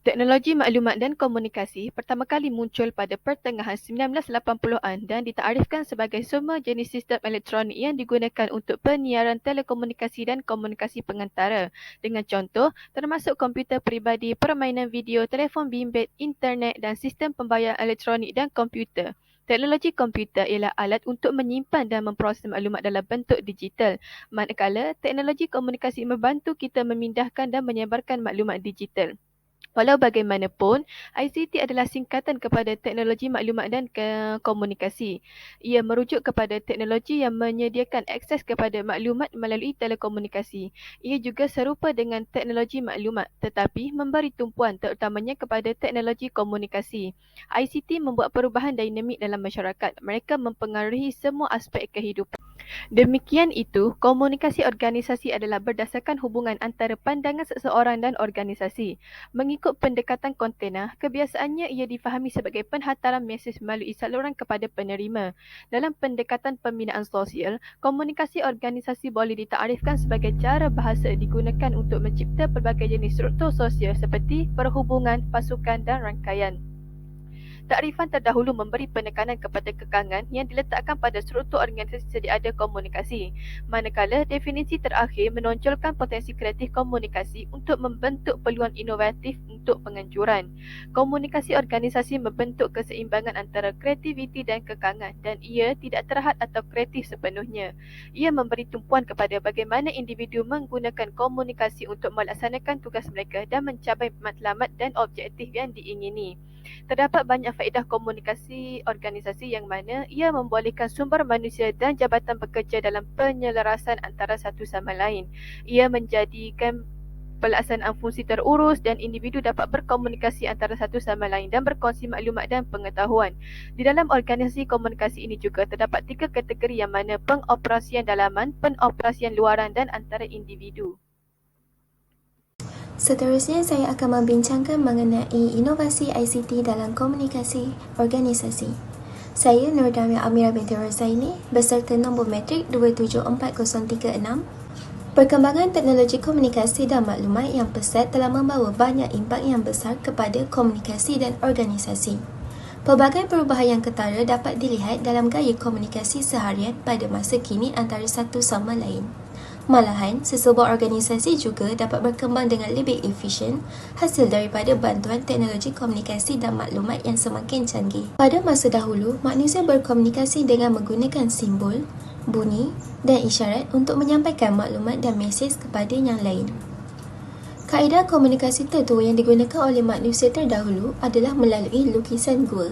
Teknologi maklumat dan komunikasi pertama kali muncul pada pertengahan 1980-an dan ditakrifkan sebagai semua jenis sistem elektronik yang digunakan untuk penyiaran telekomunikasi dan komunikasi pengantara. Dengan contoh, termasuk komputer peribadi, permainan video, telefon bimbit, internet dan sistem pembayaran elektronik dan komputer. Teknologi komputer ialah alat untuk menyimpan dan memproses maklumat dalam bentuk digital, manakala teknologi komunikasi membantu kita memindahkan dan menyebarkan maklumat digital. Walau bagaimanapun, ICT adalah singkatan kepada teknologi maklumat dan komunikasi. Ia merujuk kepada teknologi yang menyediakan akses kepada maklumat melalui telekomunikasi. Ia juga serupa dengan teknologi maklumat tetapi memberi tumpuan terutamanya kepada teknologi komunikasi. ICT membuat perubahan dinamik dalam masyarakat. Mereka mempengaruhi semua aspek kehidupan. Demikian itu, komunikasi organisasi adalah berdasarkan hubungan antara pandangan seseorang dan organisasi. Mengikut pendekatan kontainer, kebiasaannya ia difahami sebagai penghantaran mesej melalui saluran kepada penerima. Dalam pendekatan pembinaan sosial, komunikasi organisasi boleh ditakrifkan sebagai cara bahasa digunakan untuk mencipta pelbagai jenis struktur sosial seperti perhubungan, pasukan dan rangkaian. Takrifan terdahulu memberi penekanan kepada kekangan yang diletakkan pada struktur organisasi sedia ada komunikasi, manakala definisi terakhir menonjolkan potensi kreatif komunikasi untuk membentuk peluang inovatif untuk penganjuran. Komunikasi organisasi membentuk keseimbangan antara kreativiti dan kekangan dan ia tidak terhad atau kreatif sepenuhnya. Ia memberi tumpuan kepada bagaimana individu menggunakan komunikasi untuk melaksanakan tugas mereka dan mencapai matlamat dan objektif yang diingini. Terdapat banyak faedah komunikasi organisasi yang mana ia membolehkan sumber manusia dan jabatan bekerja dalam penyelarasan antara satu sama lain. Ia menjadikan pelaksanaan fungsi terurus dan individu dapat berkomunikasi antara satu sama lain dan berkongsi maklumat dan pengetahuan. Di dalam organisasi komunikasi ini juga terdapat 3 kategori yang mana pengoperasian dalaman, pengoperasian luaran dan antara individu. Seterusnya, saya akan membincangkan mengenai inovasi ICT dalam komunikasi organisasi. Saya Nur Damia Amira binti Rozaini beserta nombor metrik 274036. Perkembangan teknologi komunikasi dan maklumat yang pesat telah membawa banyak impak yang besar kepada komunikasi dan organisasi. Pelbagai perubahan yang ketara dapat dilihat dalam gaya komunikasi seharian pada masa kini antara satu sama lain. Malahan, sesebuah organisasi juga dapat berkembang dengan lebih efisien hasil daripada bantuan teknologi komunikasi dan maklumat yang semakin canggih. Pada masa dahulu, manusia berkomunikasi dengan menggunakan simbol, bunyi dan isyarat untuk menyampaikan maklumat dan mesej kepada yang lain. Kaedah komunikasi tertua yang digunakan oleh manusia terdahulu adalah melalui lukisan gua.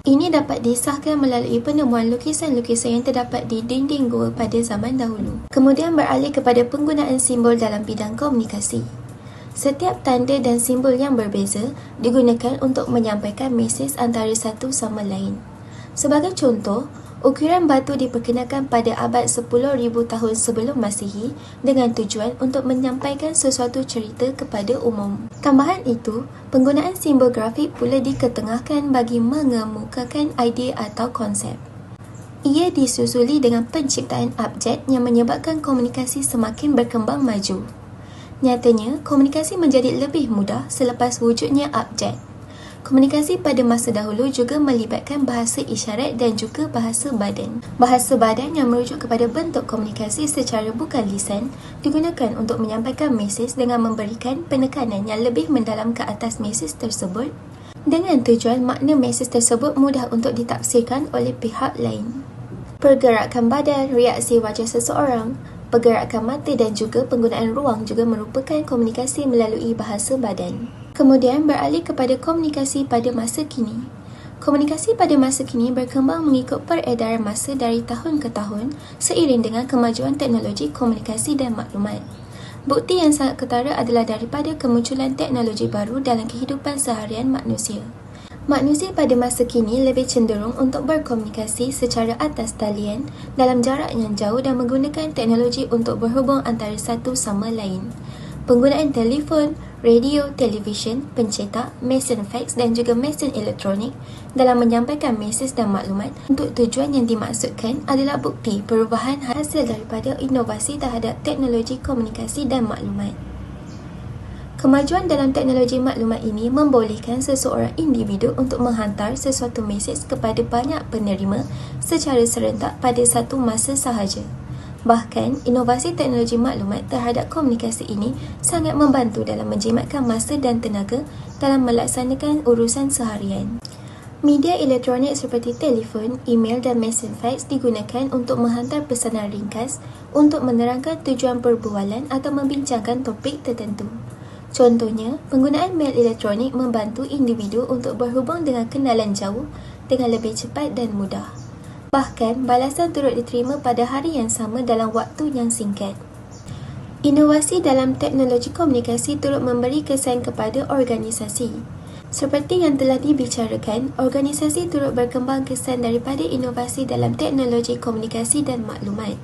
Ini dapat disahkan melalui penemuan lukisan-lukisan yang terdapat di dinding gua pada zaman dahulu. Kemudian beralih kepada penggunaan simbol dalam bidang komunikasi. Setiap tanda dan simbol yang berbeza digunakan untuk menyampaikan mesej antara satu sama lain. Sebagai contoh, ukiran batu diperkenalkan pada abad 10,000 tahun sebelum Masihi dengan tujuan untuk menyampaikan sesuatu cerita kepada umum. Tambahan itu, penggunaan simbol grafik pula diketengahkan bagi mengemukakan idea atau konsep. Ia disusuli dengan penciptaan abjad yang menyebabkan komunikasi semakin berkembang maju. Nyatanya, komunikasi menjadi lebih mudah selepas wujudnya abjad. Komunikasi pada masa dahulu juga melibatkan bahasa isyarat dan juga bahasa badan. Bahasa badan yang merujuk kepada bentuk komunikasi secara bukan lisan digunakan untuk menyampaikan mesej dengan memberikan penekanan yang lebih mendalam ke atas mesej tersebut dengan tujuan makna mesej tersebut mudah untuk ditafsirkan oleh pihak lain. Pergerakan badan, reaksi wajah seseorang, pergerakan mata dan juga penggunaan ruang juga merupakan komunikasi melalui bahasa badan. Kemudian beralih kepada komunikasi pada masa kini. Komunikasi pada masa kini berkembang mengikut peredaran masa dari tahun ke tahun seiring dengan kemajuan teknologi komunikasi dan maklumat. Bukti yang sangat ketara adalah daripada kemunculan teknologi baru dalam kehidupan seharian manusia. Manusia pada masa kini lebih cenderung untuk berkomunikasi secara atas talian dalam jarak yang jauh dan menggunakan teknologi untuk berhubung antara satu sama lain. Penggunaan telefon, radio, televisyen, pencetak, mesin fax dan juga mesin elektronik dalam menyampaikan mesej dan maklumat untuk tujuan yang dimaksudkan adalah bukti perubahan hasil daripada inovasi terhadap teknologi komunikasi dan maklumat. Kemajuan dalam teknologi maklumat ini membolehkan seseorang individu untuk menghantar sesuatu mesej kepada banyak penerima secara serentak pada satu masa sahaja. Bahkan, inovasi teknologi maklumat terhadap komunikasi ini sangat membantu dalam menjimatkan masa dan tenaga dalam melaksanakan urusan seharian. Media elektronik seperti telefon, email dan mesej fax digunakan untuk menghantar pesanan ringkas untuk menerangkan tujuan perbualan atau membincangkan topik tertentu. Contohnya, penggunaan mail elektronik membantu individu untuk berhubung dengan kenalan jauh dengan lebih cepat dan mudah. Bahkan, balasan turut diterima pada hari yang sama dalam waktu yang singkat. Inovasi dalam teknologi komunikasi turut memberi kesan kepada organisasi. Seperti yang telah dibicarakan, organisasi turut berkembang kesan daripada inovasi dalam teknologi komunikasi dan maklumat.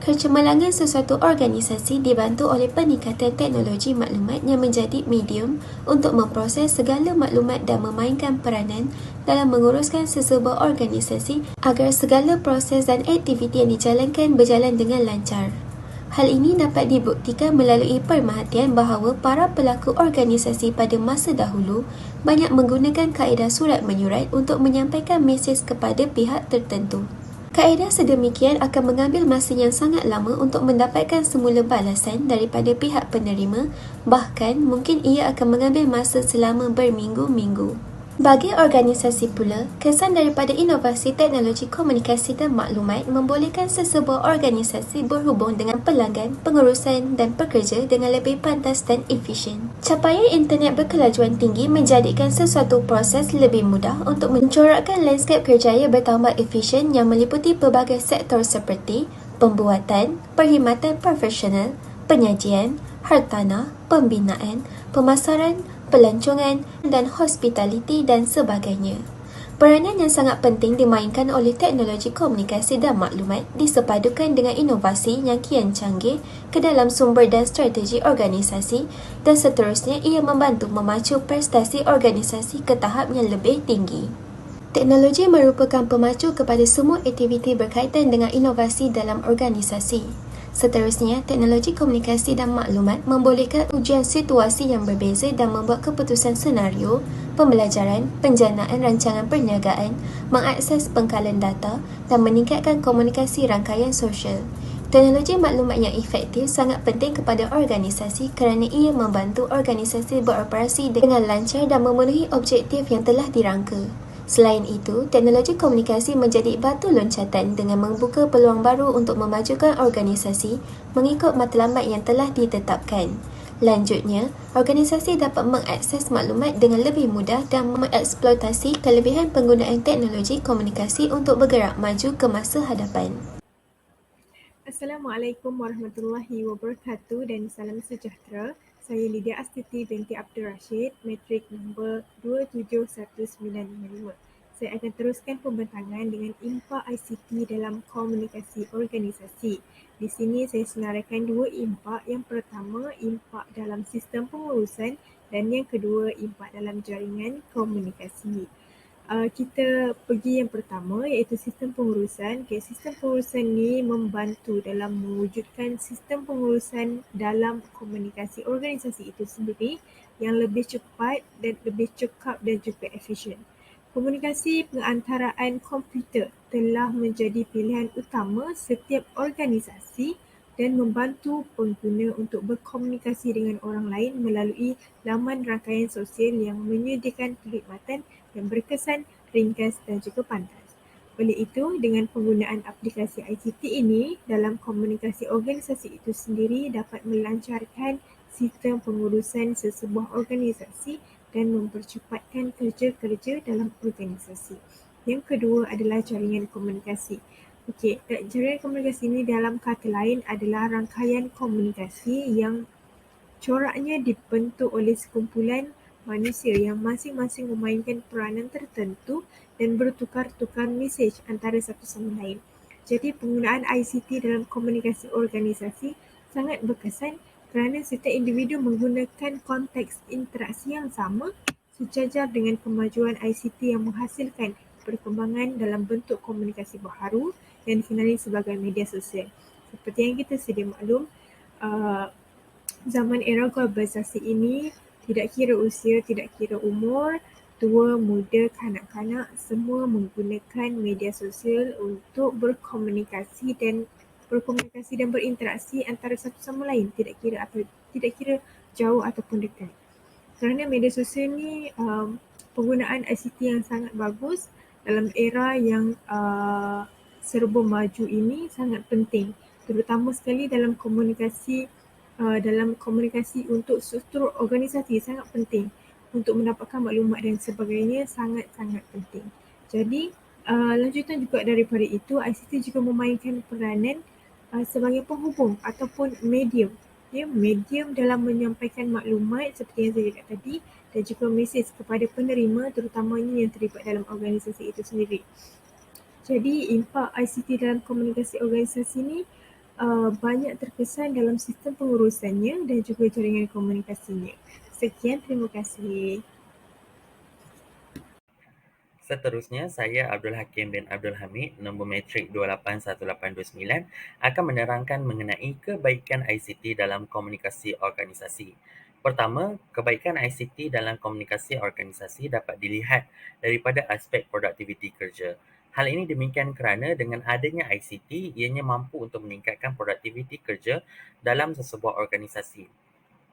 Kecemerlangan sesuatu organisasi dibantu oleh peningkatan teknologi maklumat yang menjadi medium untuk memproses segala maklumat dan memainkan peranan dalam menguruskan sesebuah organisasi agar segala proses dan aktiviti yang dijalankan berjalan dengan lancar. Hal ini dapat dibuktikan melalui pemerhatian bahawa para pelaku organisasi pada masa dahulu banyak menggunakan kaedah surat menyurat untuk menyampaikan mesej kepada pihak tertentu. Kaedah sedemikian akan mengambil masa yang sangat lama untuk mendapatkan semula balasan daripada pihak penerima, bahkan mungkin ia akan mengambil masa selama berminggu-minggu. Bagi organisasi pula, kesan daripada inovasi teknologi komunikasi dan maklumat membolehkan sesebuah organisasi berhubung dengan pelanggan, pengurusan dan pekerja dengan lebih pantas dan efisien. Capaian internet berkelajuan tinggi menjadikan sesuatu proses lebih mudah untuk mencorakkan lanskap kerjaya bertambah efisien yang meliputi pelbagai sektor seperti pembuatan, perkhidmatan profesional, penyajian, hartanah, pembinaan, pemasaran, pelancongan dan hospitality dan sebagainya. Peranan yang sangat penting dimainkan oleh teknologi komunikasi dan maklumat disepadukan dengan inovasi yang kian canggih ke dalam sumber dan strategi organisasi dan seterusnya ia membantu memacu prestasi organisasi ke tahap yang lebih tinggi. Teknologi merupakan pemacu kepada semua aktiviti berkaitan dengan inovasi dalam organisasi. Seterusnya, teknologi komunikasi dan maklumat membolehkan ujian situasi yang berbeza dan membuat keputusan senario, pembelajaran, penjanaan rancangan perniagaan, mengakses pengkalan data dan meningkatkan komunikasi rangkaian sosial. Teknologi maklumat yang efektif sangat penting kepada organisasi kerana ia membantu organisasi beroperasi dengan lancar dan memenuhi objektif yang telah dirangka. Selain itu, teknologi komunikasi menjadi batu loncatan dengan membuka peluang baru untuk memajukan organisasi mengikut matlamat yang telah ditetapkan. Lanjutnya, organisasi dapat mengakses maklumat dengan lebih mudah dan mengeksploitasi kelebihan penggunaan teknologi komunikasi untuk bergerak maju ke masa hadapan. Assalamualaikum warahmatullahi wabarakatuh dan salam sejahtera. Saya Lydia Astiti binti Abdul Rashid, matrik nombor 27195. Saya akan teruskan pembentangan dengan impak ICT dalam komunikasi organisasi. Di sini saya senaraikan dua impak. Yang pertama, impak dalam sistem pengurusan dan yang kedua, impak dalam jaringan komunikasi. Kita pergi yang pertama iaitu sistem pengurusan. Sistem pengurusan ni membantu dalam mewujudkan sistem pengurusan dalam komunikasi organisasi itu sendiri yang lebih cepat dan lebih cekap dan juga efisien. Komunikasi pengantaraan komputer telah menjadi pilihan utama setiap organisasi dan membantu pengguna untuk berkomunikasi dengan orang lain melalui laman rangkaian sosial yang menyediakan perkhidmatan yang berkesan, ringkas dan juga pantas. Oleh itu, dengan penggunaan aplikasi ICT ini dalam komunikasi organisasi itu sendiri dapat melancarkan sistem pengurusan sesebuah organisasi dan mempercepatkan kerja-kerja dalam organisasi. Yang kedua adalah jaringan komunikasi. Jaringan komunikasi ini dalam kata lain adalah rangkaian komunikasi yang coraknya dibentuk oleh sekumpulan manusia yang masing-masing memainkan peranan tertentu dan bertukar-tukar mesej antara satu sama lain. Jadi penggunaan ICT dalam komunikasi organisasi sangat berkesan kerana setiap individu menggunakan konteks interaksi yang sama sejajar dengan kemajuan ICT yang menghasilkan perkembangan dalam bentuk komunikasi baharu yang dikenali sebagai media sosial. Seperti yang kita sedia maklum, Zaman era globalisasi ini, tidak kira usia, tidak kira umur, tua, muda, kanak-kanak, semua menggunakan media sosial untuk berkomunikasi dan berinteraksi antara satu sama lain, tidak kira jauh ataupun dekat. Kerana media sosial ni penggunaan ICT yang sangat bagus dalam era yang serba maju ini sangat penting, terutama sekali dalam komunikasi untuk struktur organisasi sangat penting, untuk mendapatkan maklumat dan sebagainya sangat-sangat penting. Jadi lanjutan juga daripada itu, ICT juga memainkan peranan sebagai penghubung ataupun medium, medium dalam menyampaikan maklumat seperti yang saya cakap tadi, dan juga mesej kepada penerima, terutamanya yang terlibat dalam organisasi itu sendiri. Jadi impak ICT dalam komunikasi organisasi ini banyak terkesan dalam sistem pengurusannya dan juga jaringan komunikasinya. Sekian, terima kasih. Seterusnya, saya Abdul Hakim bin Abdul Hamid, nombor matrik 281829, akan menerangkan mengenai kebaikan ICT dalam komunikasi organisasi. Pertama, kebaikan ICT dalam komunikasi organisasi dapat dilihat daripada aspek produktiviti kerja. Hal ini demikian kerana dengan adanya ICT, ianya mampu untuk meningkatkan produktiviti kerja dalam sesebuah organisasi.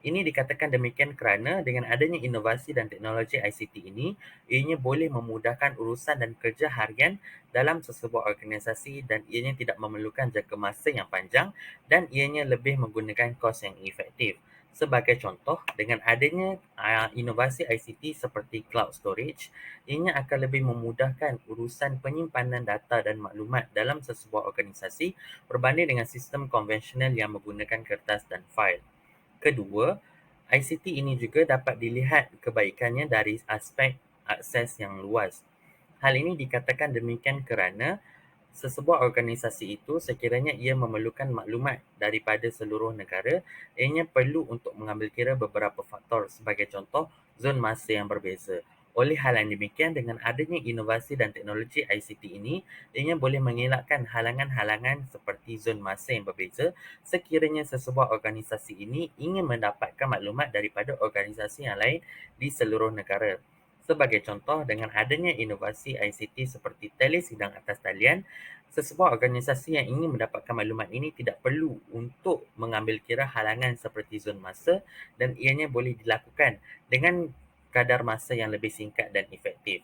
Ini dikatakan demikian kerana dengan adanya inovasi dan teknologi ICT ini, ianya boleh memudahkan urusan dan kerja harian dalam sesebuah organisasi dan ianya tidak memerlukan jangka masa yang panjang dan ianya lebih menggunakan kos yang efektif. Sebagai contoh, dengan adanya inovasi ICT seperti cloud storage, ianya akan lebih memudahkan urusan penyimpanan data dan maklumat dalam sesebuah organisasi berbanding dengan sistem konvensional yang menggunakan kertas dan fail. Kedua, ICT ini juga dapat dilihat kebaikannya dari aspek akses yang luas. Hal ini dikatakan demikian kerana sesebuah organisasi itu sekiranya ia memerlukan maklumat daripada seluruh negara, ianya perlu untuk mengambil kira beberapa faktor, sebagai contoh zon masa yang berbeza. Oleh hal yang demikian, dengan adanya inovasi dan teknologi ICT ini, ianya boleh mengelakkan halangan-halangan seperti zon masa yang berbeza sekiranya sesebuah organisasi ini ingin mendapatkan maklumat daripada organisasi yang lain di seluruh negara. Sebagai contoh, dengan adanya inovasi ICT seperti telesidang atas talian, sesebuah organisasi yang ingin mendapatkan maklumat ini tidak perlu untuk mengambil kira halangan seperti zon masa dan ianya boleh dilakukan dengan kadar masa yang lebih singkat dan efektif.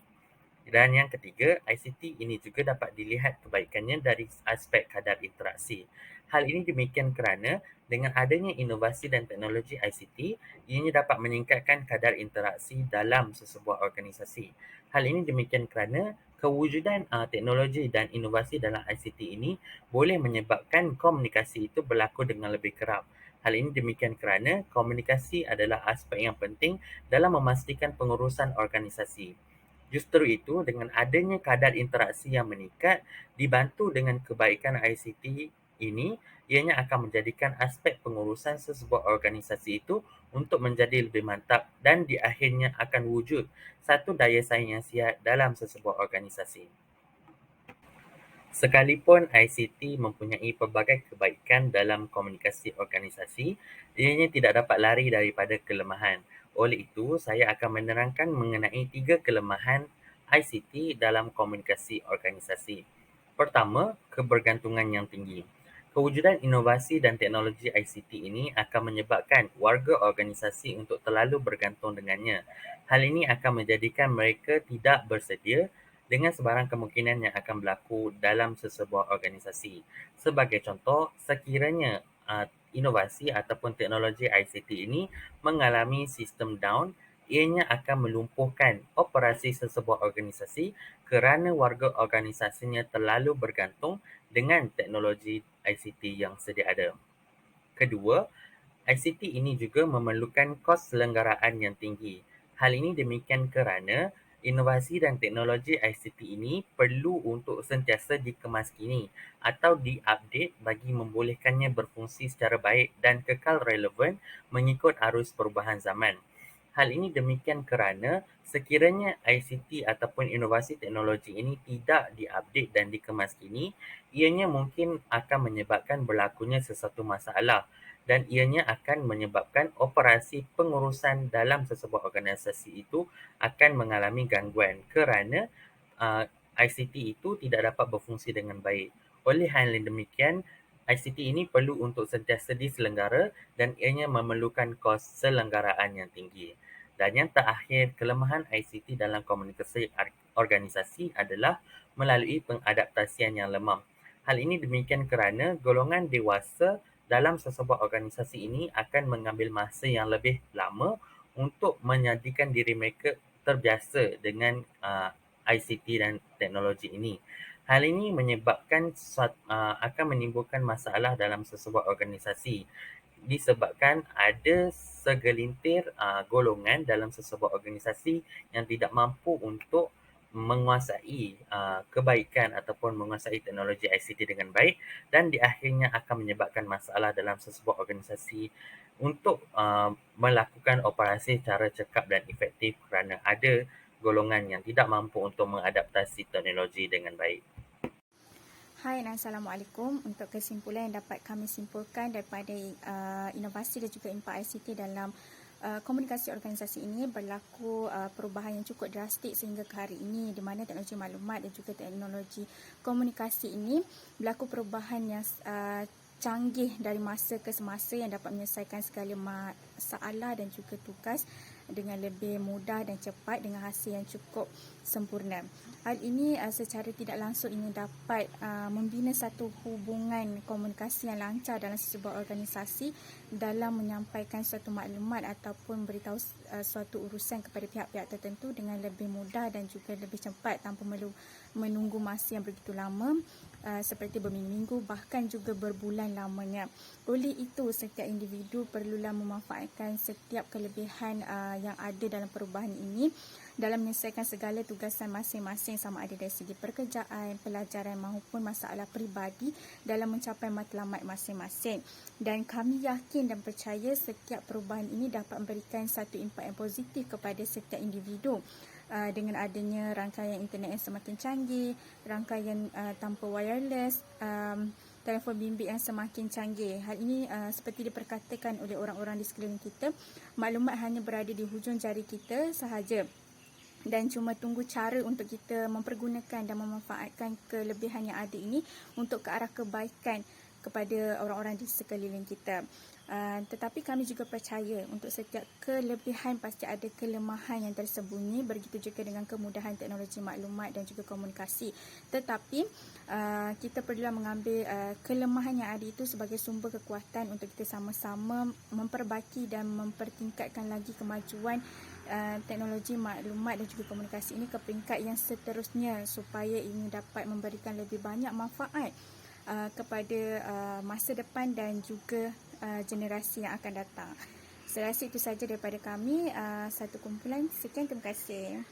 Dan yang ketiga, ICT ini juga dapat dilihat kebaikannya dari aspek kadar interaksi. Hal ini demikian kerana dengan adanya inovasi dan teknologi ICT, ianya dapat meningkatkan kadar interaksi dalam sesebuah organisasi. Hal ini demikian kerana kewujudan teknologi dan inovasi dalam ICT ini boleh menyebabkan komunikasi itu berlaku dengan lebih kerap. Hal ini demikian kerana komunikasi adalah aspek yang penting dalam memastikan pengurusan organisasi. Justru itu, dengan adanya kadar interaksi yang meningkat, dibantu dengan kebaikan ICT ini, ianya akan menjadikan aspek pengurusan sesebuah organisasi itu untuk menjadi lebih mantap dan di akhirnya akan wujud satu daya saing yang sihat dalam sesebuah organisasi. Sekalipun ICT mempunyai pelbagai kebaikan dalam komunikasi organisasi, ianya tidak dapat lari daripada kelemahan. Oleh itu, saya akan menerangkan mengenai 3 kelemahan ICT dalam komunikasi organisasi. Pertama, kebergantungan yang tinggi. Kewujudan inovasi dan teknologi ICT ini akan menyebabkan warga organisasi untuk terlalu bergantung dengannya. Hal ini akan menjadikan mereka tidak bersedia dengan sebarang kemungkinan yang akan berlaku dalam sesebuah organisasi. Sebagai contoh, sekiranya inovasi ataupun teknologi ICT ini mengalami sistem down, ianya akan melumpuhkan operasi sesebuah organisasi kerana warga organisasinya terlalu bergantung dengan teknologi ICT yang sedia ada. Kedua, ICT ini juga memerlukan kos selenggaraan yang tinggi. Hal ini demikian kerana inovasi dan teknologi ICT ini perlu untuk sentiasa dikemaskini atau diupdate bagi membolehkannya berfungsi secara baik dan kekal relevan mengikut arus perubahan zaman. Hal ini demikian kerana sekiranya ICT ataupun inovasi teknologi ini tidak diupdate dan dikemaskini, ianya mungkin akan menyebabkan berlakunya sesuatu masalah dan ianya akan menyebabkan operasi pengurusan dalam sesebuah organisasi itu akan mengalami gangguan kerana ICT itu tidak dapat berfungsi dengan baik. Oleh hal yang demikian, ICT ini perlu untuk sentiasa diselenggara dan ianya memerlukan kos selenggaraan yang tinggi. Dan yang terakhir, kelemahan ICT dalam komunikasi organisasi adalah melalui pengadaptasian yang lemah. Hal ini demikian kerana golongan dewasa dalam sesebuah organisasi ini akan mengambil masa yang lebih lama untuk menjadikan diri mereka terbiasa dengan ICT dan teknologi ini. Hal ini menyebabkan akan menimbulkan masalah dalam sesebuah organisasi disebabkan ada segelintir golongan dalam sesebuah organisasi yang tidak mampu untuk menguasai kebaikan ataupun menguasai teknologi ICT dengan baik dan di akhirnya akan menyebabkan masalah dalam sesebuah organisasi untuk melakukan operasi secara cekap dan efektif kerana ada golongan yang tidak mampu untuk mengadaptasi teknologi dengan baik. Hai dan Assalamualaikum. Untuk kesimpulan yang dapat kami simpulkan daripada inovasi dan juga impak ICT dalam komunikasi organisasi ini, berlaku perubahan yang cukup drastik sehingga ke hari ini, di mana teknologi maklumat dan juga teknologi komunikasi ini berlaku perubahan yang canggih dari masa ke semasa yang dapat menyelesaikan segala masalah dan juga tugas dengan lebih mudah dan cepat dengan hasil yang cukup sempurna. Hal ini secara tidak langsung ini dapat membina satu hubungan komunikasi yang lancar dalam sebuah organisasi dalam menyampaikan suatu maklumat ataupun beritahu suatu urusan kepada pihak-pihak tertentu dengan lebih mudah dan juga lebih cepat tanpa perlu menunggu masa yang begitu lama seperti berminggu-minggu bahkan juga berbulan lamanya. Oleh itu, setiap individu perlulah memanfaatkan setiap kelebihan yang ada dalam perubahan ini dalam menyelesaikan segala tugasan masing-masing sama ada dari segi pekerjaan, pelajaran maupun masalah peribadi dalam mencapai matlamat masing-masing. Dan kami yakin dan percaya setiap perubahan ini dapat memberikan satu impak yang positif kepada setiap individu. Dengan adanya rangkaian internet yang semakin canggih, rangkaian tanpa wireless, telefon bimbit yang semakin canggih. Hal ini seperti diperkatakan oleh orang-orang di sekeliling kita, maklumat hanya berada di hujung jari kita sahaja. Dan cuma tunggu cara untuk kita mempergunakan dan memanfaatkan kelebihan yang ada ini untuk ke arah kebaikan kepada orang-orang di sekeliling kita. Tetapi kami juga percaya untuk setiap kelebihan pasti ada kelemahan yang tersembunyi, begitu juga dengan kemudahan teknologi maklumat dan juga komunikasi. Tetapi kita perlulah mengambil kelemahan yang ada itu sebagai sumber kekuatan untuk kita sama-sama memperbaiki dan mempertingkatkan lagi kemajuan teknologi maklumat dan juga komunikasi ini ke peringkat yang seterusnya supaya ini dapat memberikan lebih banyak manfaat kepada masa depan dan juga generasi yang akan datang. Saya rasa itu sahaja daripada kami. Satu kumpulan. Sekian, terima kasih.